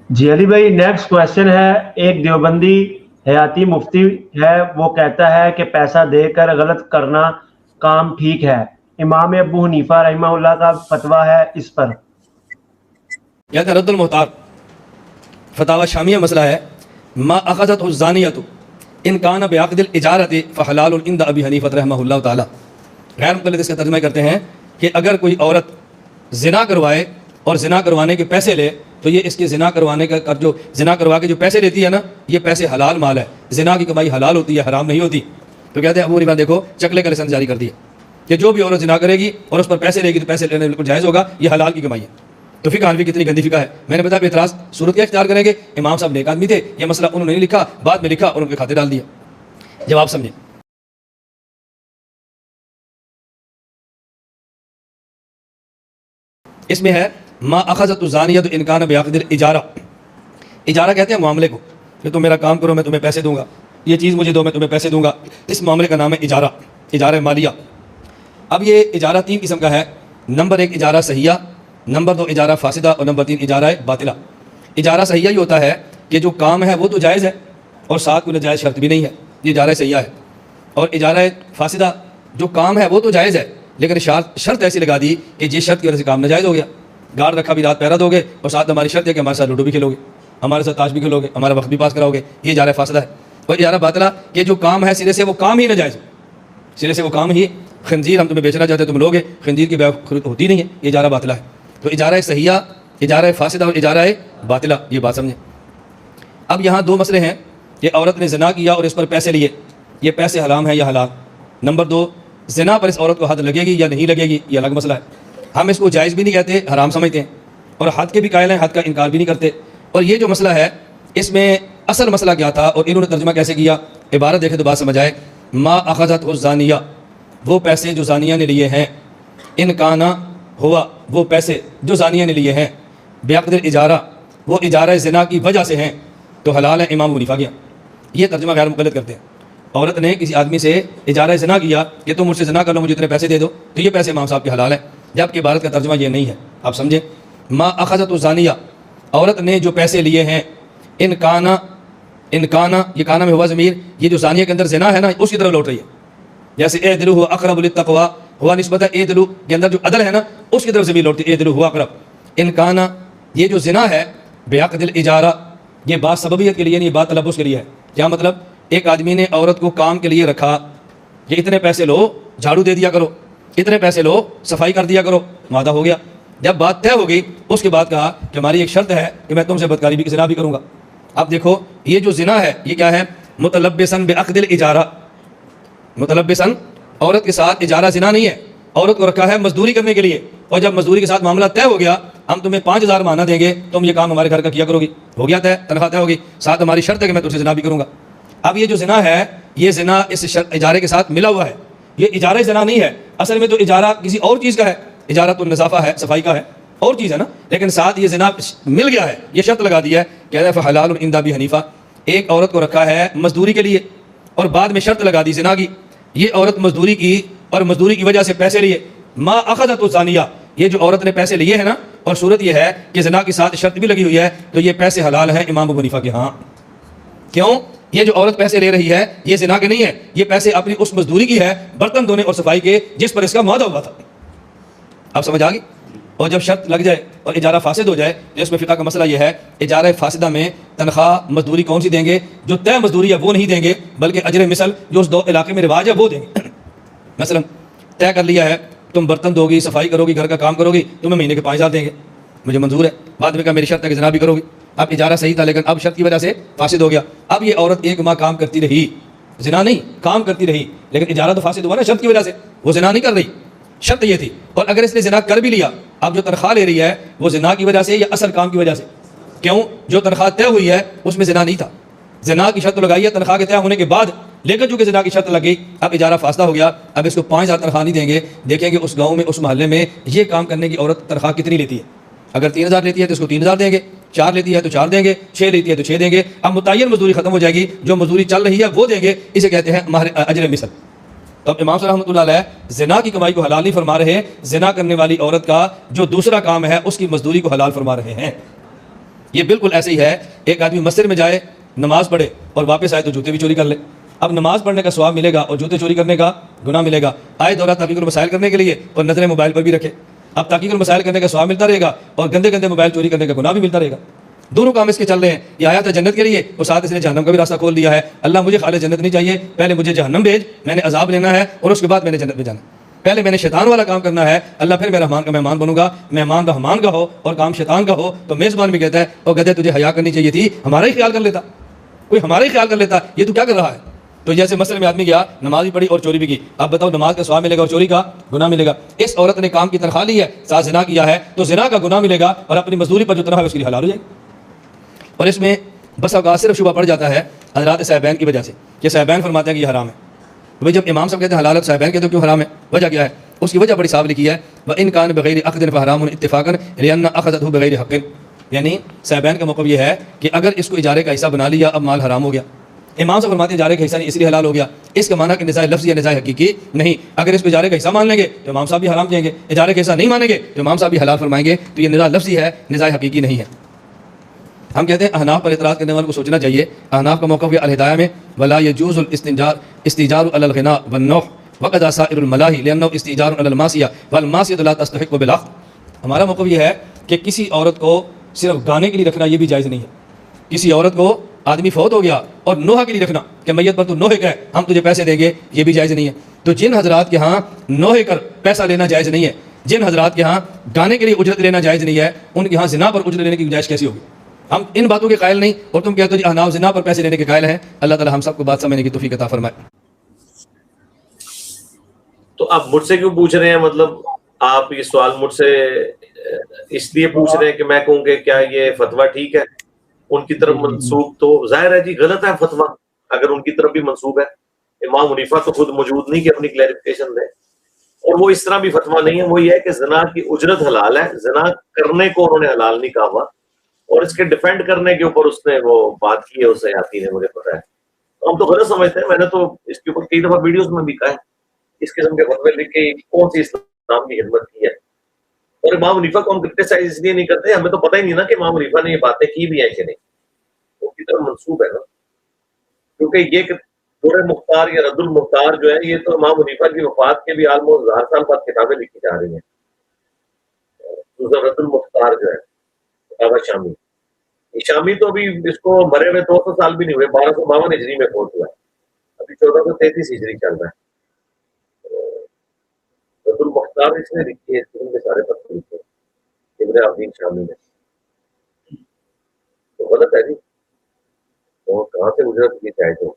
جی علی بھائی، next question ہے. ایک دیوبندی حیاتی مفتی ہے، وہ کہتا ہے کہ پیسہ دے کر غلط کرنا کام ٹھیک ہے. امام ابو حنیفہ رحمہ اللہ کا فتویٰ ہے اس پر. کہتے ہیں رد المحتار فتاوی شامیہ مسئلہ ہے. ما اخذت الزانیۃ ان کان بعقد الاجارۃ فحلال عند ابی حنیفہ رحمہ اللہ تعالی. غیر مقلد اس کا ترجمہ کرتے ہیں کہ اگر کوئی عورت زنا کروائے اور زنا کروانے کے پیسے لے تو یہ اس کے زنا کروانے کا جو زنا کروا کے جو پیسے لیتی ہے نا، یہ پیسے حلال مال ہے. زنا کی کمائی حلال ہوتی ہے، حرام نہیں ہوتی. تو کہتے ہیں ابو حنیفہ دیکھو چکلے کا لسان جاری کر دیا کہ جو بھی عورت زنا کرے گی اور اس پر پیسے لے گی تو پیسے لینے بالکل جائز ہوگا، یہ حلال کی کمائی ہے. تو فقہ حنفی کتنی گندی فقہ ہے. میں نے بتایا کہ اعتراض صورت کیا اختیار کریں گے. امام صاحب نیک آدمی تھے، یہ مسئلہ انہوں نے نہیں لکھا، بعد میں لکھا اور ان کے کھاتے ڈال دیا. جواب سمجھیں. اس میں ہے ما اخذت الزانیۃ ان کان بعقد الاجارہ. اجارہ کہتے ہیں معاملے کو کہ تم میرا کام کرو میں تمہیں پیسے دوں گا، یہ چیز مجھے دو میں تمہیں پیسے دوں گا. اس معاملے کا نام ہے اجارہ، اجارہ مالیہ. اب یہ اجارہ تین قسم کا ہے. نمبر ایک اجارہ صحیحہ، نمبر دو اجارہ فاسدہ اور نمبر تین اجارہ باطلہ. اجارہ صحیحہ یہ ہوتا ہے کہ جو کام ہے وہ تو جائز ہے اور ساتھ کوئی ناجائز شرط بھی نہیں ہے، یہ اجارہ صحیحہ ہے. اور اجارہ فاسدہ جو کام ہے وہ تو جائز ہے لیکن شرط ایسی لگا دی کہ جس شرط کی وجہ سے کام ناجائز ہو گیا. گارڈ رکھا بھی رات پہرا دو گے اور ساتھ ہماری شرط ہے کہ ہمارے ساتھ لوڈو بھی کھیلو گے، ہمارے ساتھ تاش بھی کھیلو گے، ہمارا وقت بھی پاس کراؤ گے، یہ اجارہ فاسدہ ہے. اور اجارہ باطلہ کہ جو کام ہے سرے سے وہ کام ہی ناجائز، سرے سے وہ کام ہی خنزیر ہم تمہیں بیچنا چاہتے تم لوگے، خنزیر کی بیع ہوتی نہیں ہے، یہ اجارہ باطلہ ہے. تو اجارہ صحیحہ، اجارہ فاسدہ اور اجارہ باطلہ، یہ بات سمجھیں. اب یہاں دو مسئلے ہیں کہ عورت نے زنا کیا اور اس پر پیسے لیے، یہ پیسے حرام ہیں یا حلال. نمبر دو، زنا پر اس عورت کو حد لگے گی یا نہیں لگے گی، یہ الگ مسئلہ ہے. ہم اس کو جائز بھی نہیں کہتے، حرام سمجھتے ہیں اور حد کے بھی قائل ہیں، حد کا انکار بھی نہیں کرتے. اور یہ جو مسئلہ ہے اس میں اصل مسئلہ کیا تھا اور انہوں نے ترجمہ کیسے کیا، عبارت دیکھیں تو بات سمجھ آئے. ما اخذت الزانیہ، وہ پیسے جو زانیہ نے لیے ہیں، ان کانا ہوا، وہ پیسے جو زانیہ نے لیے ہیں، بعقد الاجارہ، وہ اجارہ زنا کی وجہ سے ہیں، تو حلال ہے. امام حنیفہ کیا یہ ترجمہ غیر مقلد کرتے ہیں. عورت نے کسی آدمی سے اجارہ زنا کیا کہ تم مجھ سے زنا کر لو، مجھے اتنے پیسے دے دو، تو یہ پیسے امام صاحب کے حلال ہیں. جبکہ عبارت کا ترجمہ یہ نہیں ہے، آپ سمجھیں. ما اخذت الزانیہ، عورت نے جو پیسے لیے ہیں، ان کانا، یہ کانا میں ہوا ضمیر، یہ جو زانیہ کے اندر زنا ہے نا اس کی طرف لوٹ رہی ہے. جیسے اے دلو ہوا اقرب للتقوی، ہوا نسبت ہے اے دلو کے اندر جو عدل ہے نا اس کی طرف ضمیر لوٹتی ہے، اے دلو ہوا اقرب. ان کانا، یہ جو زنا ہے، بعقد الاجارہ، یہ بات سببیت کے لیے نہیں، بات تلبس کے لیے ہے. کیا مطلب؟ ایک آدمی نے عورت کو کام کے لیے رکھا کہ اتنے پیسے لو جھاڑو دے دیا کرو، اتنے پیسے لو صفائی کر دیا کرو، وعدہ ہو گیا. جب بات طے ہو گئی اس کے بعد کہا کہ ہماری ایک شرط ہے کہ میں تم سے بدکاری بھی زنا بھی کروں گا. اب دیکھو یہ جو زنا ہے یہ کیا ہے؟ متلبسن بعقد الاجارہ. متلبسن، عورت کے ساتھ اجارہ زنا نہیں ہے، عورت کو رکھا ہے مزدوری کرنے کے لیے، اور جب مزدوری کے ساتھ معاملہ طے ہو گیا، ہم تمہیں 5000 ماہانہ دیں گے، تم یہ کام ہمارے گھر کا کیا کرو گی، ہو گیا طے، تنخواہ طے ہوگی، ساتھ ہماری شرط ہے کہ میں تم سے زنا بھی کروں گا. اب یہ جو زنا ہے یہ زنا اس اجارے کے ساتھ ملا ہوا ہے، یہ اجارہ زنا نہیں ہے. اصل میں تو اجارہ کسی اور چیز کا ہے، اجارہ تو نظافہ ہے، صفائی کا ہے، اور چیز ہے نا، لیکن ساتھ یہ زنا مل گیا ہے، یہ شرط لگا دی ہے کہ فحلال عند ابی حنیفہ. ایک عورت کو رکھا ہے مزدوری کے لیے اور بعد میں شرط لگا دی زنا کی، یہ عورت مزدوری کی اور مزدوری کی وجہ سے پیسے لیے. ما اخذت الزانیہ، یہ جو عورت نے پیسے لیے ہیں نا، اور صورت یہ ہے کہ زنا کے ساتھ شرط بھی لگی ہوئی ہے، تو یہ پیسے حلال ہیں امام ابو حنیفہ کے ہاں. کیوں؟ یہ جو عورت پیسے لے رہی ہے یہ زنا کے نہیں ہے، یہ پیسے اپنی اس مزدوری کی ہے برتن دھونے اور صفائی کے جس پر اس کا معاہدہ ہوا تھا. اب سمجھ آ گئی؟ اور جب شرط لگ جائے اور اجارہ فاسد ہو جائے تو اس میں فقہ کا مسئلہ یہ ہے، اجارہ فاسدہ میں تنخواہ مزدوری کون سی دیں گے؟ جو طے مزدوری ہے وہ نہیں دیں گے، بلکہ اجر مثل جو اس دو علاقے میں رواج ہے وہ دیں گے. مثلا طے کر لیا ہے تم برتن دو گی، صفائی کرو گی، گھر کا کام کرو گی، تمہیں مہینے کے 5000 دیں گے، مجھے منظور ہے. بعد میں کہا میری شرط ہے کہ زنا بھی کرو گی. اب اجارہ صحیح تھا لیکن اب شرط کی وجہ سے فاسد ہو گیا. اب یہ عورت 1 ماہ کام کرتی رہی، زنا نہیں، کام کرتی رہی، لیکن اجارہ تو فاسد ہوا نا شرط کی وجہ سے، وہ زنا نہیں کر رہی، شرط یہ تھی. اور اگر اس نے زنا کر بھی لیا، اب جو تنخواہ لے رہی ہے وہ زنا کی وجہ سے یا اصل کام کی وجہ سے؟ کیوں؟ جو تنخواہ طے ہوئی ہے اس میں زنا نہیں تھا، زنا کی شرط لگائی ہے تنخواہ کے طے ہونے کے بعد، لیکن چونکہ زنا کی شرط لگ گئی اب اجارہ فاسدہ ہو گیا. اب اس کو 5000 تنخواہ نہیں دیں گے. دیکھیں گے اس گاؤں میں، اس محلے میں یہ کام کرنے کی عورت تنخواہ کتنی لیتی ہے. اگر 3000 لیتی ہے تو اس کو 3000 دیں گے، 4 لیتی ہے تو 4 دیں گے، 6 لیتی ہے تو 6 دیں گے. اب متعین مزدوری ختم ہو جائے گی، جو مزدوری چل رہی ہے وہ دیں گے، اسے کہتے ہیں اجر مثل. تو اب امام صاحب رحمۃ اللہ علیہ زنا کی کمائی کو حلال نہیں فرما رہے، زنا کرنے والی عورت کا جو دوسرا کام ہے اس کی مزدوری کو حلال فرما رہے ہیں. یہ بالکل ایسے ہی ہے، ایک آدمی مسجد میں جائے، نماز پڑھے اور واپس آئے تو جوتے بھی چوری کر لے. اب نماز پڑھنے کا ثواب ملے گا اور جوتے چوری کرنے کا گناہ ملے گا. آئے دورہ تحقیق المسائل کرنے کے لیے اور نظریں موبائل پر بھی رکھے. اب تحقیق المسائل کرنے کا ثواب ملتا رہے گا اور گندے گندے موبائل چوری کرنے کا گناہ بھی ملتا رہے گا. دونوں کام اس کے چل رہے ہیں. یہ آیا تھا جنت کے لیے اور ساتھ اس نے جہنم کا بھی راستہ کھول دیا ہے. اللہ مجھے خالص جنت نہیں چاہیے، پہلے مجھے جہنم بھیج، میں نے عذاب لینا ہے اور اس کے بعد میں نے جنت میں جانا. پہلے میں نے شیطان والا کام کرنا ہے، اللہ پھر میں رحمان کا مہمان بنوں گا. مہمان رحمان کا ہو اور کام شیطان کا ہو تو میزبان بھی کہتا ہے اور گدھے تجھے حیا کرنی چاہیے تھی، ہمارا ہی خیال کر لیتا، کوئی ہمارا ہی خیال کر لیتا، یہ تو کیا کر رہا ہے. تو جیسے مسئلے میں آدمی گیا، نماز بھی پڑھی اور چوری بھی کی. اب بتاؤ نماز کا ثواب ملے گا اور چوری کا گناہ ملے گا. اس عورت نے کام کی تنخواہ لی ہے، ساتھ زنا کیا ہے تو زنا کا گناہ ملے گا اور اپنی مزدوری پر جو تنخواہ ہے اس کے لیے حلال ہو جائے گی. اور اس میں بس اوقات صرف شبہ پڑ جاتا ہے حضرات صاحبین کی وجہ سے کہ صاحبین فرماتے ہیں کہ یہ حرام ہے. بھائی جب امام صاحب کہتے ہیں حلال ہے، صاحبین کہتے ہیں کیوں حرام ہے؟ وجہ کیا ہے؟ اس کی وجہ بڑی صاف لکھی ہے، وَإِنْ كَانَ بِغَيْرِ عَقْدٍ فَحَرَامٌ اتِّفَاقًا لِأَنَّ أَخَذَتْهُ بِغَيْرِ حَقٍّ. یعنی صاحبین کا موقف یہ ہے کہ اگر اس کو اجارے کا حصہ بنا لیا اب مال حرام ہو گیا. امام صاحب فرماتے ہیں اجارے کا حصہ نہیں اس لیے حلال ہو گیا. اس کا معنی کہ نزاع لفظی یا نزاع حقیقی نہیں. اگر اس کو اجارے کا حصہ مان لیں گے تو امام صاحب بھی حرام کہیں گے، اجارے کا حصہ نہیں مانیں گے تو امام صاحب بھی حلال فرمائیں گے. تو یہ نزاع لفظی ہے، نزاع حقیقی نہیں ہے. ہم کہتے ہیں احناف پر اعتراض کرنے والوں کو سوچنا چاہیے. احناف کا موقف یہ الہدایہ میں ولا يجوز الاستئجار على الغناء والنوح وقضى سائر الملاهي لانه استئجار على المعصيه والمعصيه لا تستحق بالعقد. ہمارا موقف یہ ہے کہ کسی عورت کو صرف گانے کے لیے رکھنا یہ بھی جائز نہیں ہے. کسی عورت کو آدمی فوت ہو گیا اور نوحہ کے لیے رکھنا کہ میت پر تو نوحے کا ہے ہم تجھے پیسے دیں گے، یہ بھی جائز نہیں ہے. تو جن حضرات کے ہاں نوحے کر پیسہ لینا جائز نہیں ہے، جن حضرات کے ہاں گانے کے لیے اجرت لینا جائز نہیں ہے، ان کے ہاں زنا پر اجرت لینے کی گنجائش کیسی ہوگی؟ ہم ان باتوں کے قائل نہیں اور تم کہتے ہو جی احناف زنا پر پیسے لینے کے قائل ہیں. اللہ تعالی ہم سب کو بات سمجھنے کی توفیق عطا فرمائے. تو آپ مجھ سے کیوں پوچھ رہے ہیں؟ مطلب آپ یہ سوال مجھ سے اس لیے پوچھ رہے ہیں کہ میں کہوں کہ کیا یہ فتویٰ ٹھیک ہے ان کی طرف منسوب؟ تو ظاہر ہے جی غلط ہے فتویٰ اگر ان کی طرف بھی منسوب ہے. امام حنیفہ تو خود موجود نہیں کہ اپنی کلیریفیکیشن دیں، اور وہ اس طرح بھی فتویٰ نہیں ہے. وہ یہ ہے کہ زنا کی اجرت حلال ہے، زنا کرنے کو انہوں نے حلال نہیں کہا ہوا، اور اس کے ڈیفینڈ کرنے کے اوپر اس نے وہ بات کی ہے اس حیاتی نے، مجھے پتا ہے. تو ہم تو غلط سمجھتے ہیں. میں نے تو اس کے اوپر کئی دفعہ ویڈیوز میں بھی کہا ہے اس قسم کے فتوے لکھ کے کون سی اسلام کی خدمت کی ہے. اور امام حنیفہ کو ہم کرٹیسائز اس لیے نہیں کرتے، ہمیں تو پتہ ہی نہیں نا کہ امام حنیفہ نے یہ باتیں کی بھی ہیں کہ نہیں. ان کی طرف منسوب ہے نا، کیونکہ یہ دور مختار یا رد المختار جو ہے یہ تو امام حنیفہ کی وفات کے بھی آلموسٹ 1000 سال بعد کتابیں لکھی جا رہی ہیں. رد المختار جو ہے کتابہ شامی، شامی تو ابھی اس کو مرے ہوئے 200 سال بھی نہیں ہوئے، 1252 ہجری میں فوت ہوا ہے، ابھی 1433 ہجری چل رہا ہے. رد المختار اس نے لکھی ہے، اس قسم کے سارے پتھر لکھے ابن عابدین شامی نے. تو غلط ہے جی، وہ کہاں سے اجرت کی جائے تو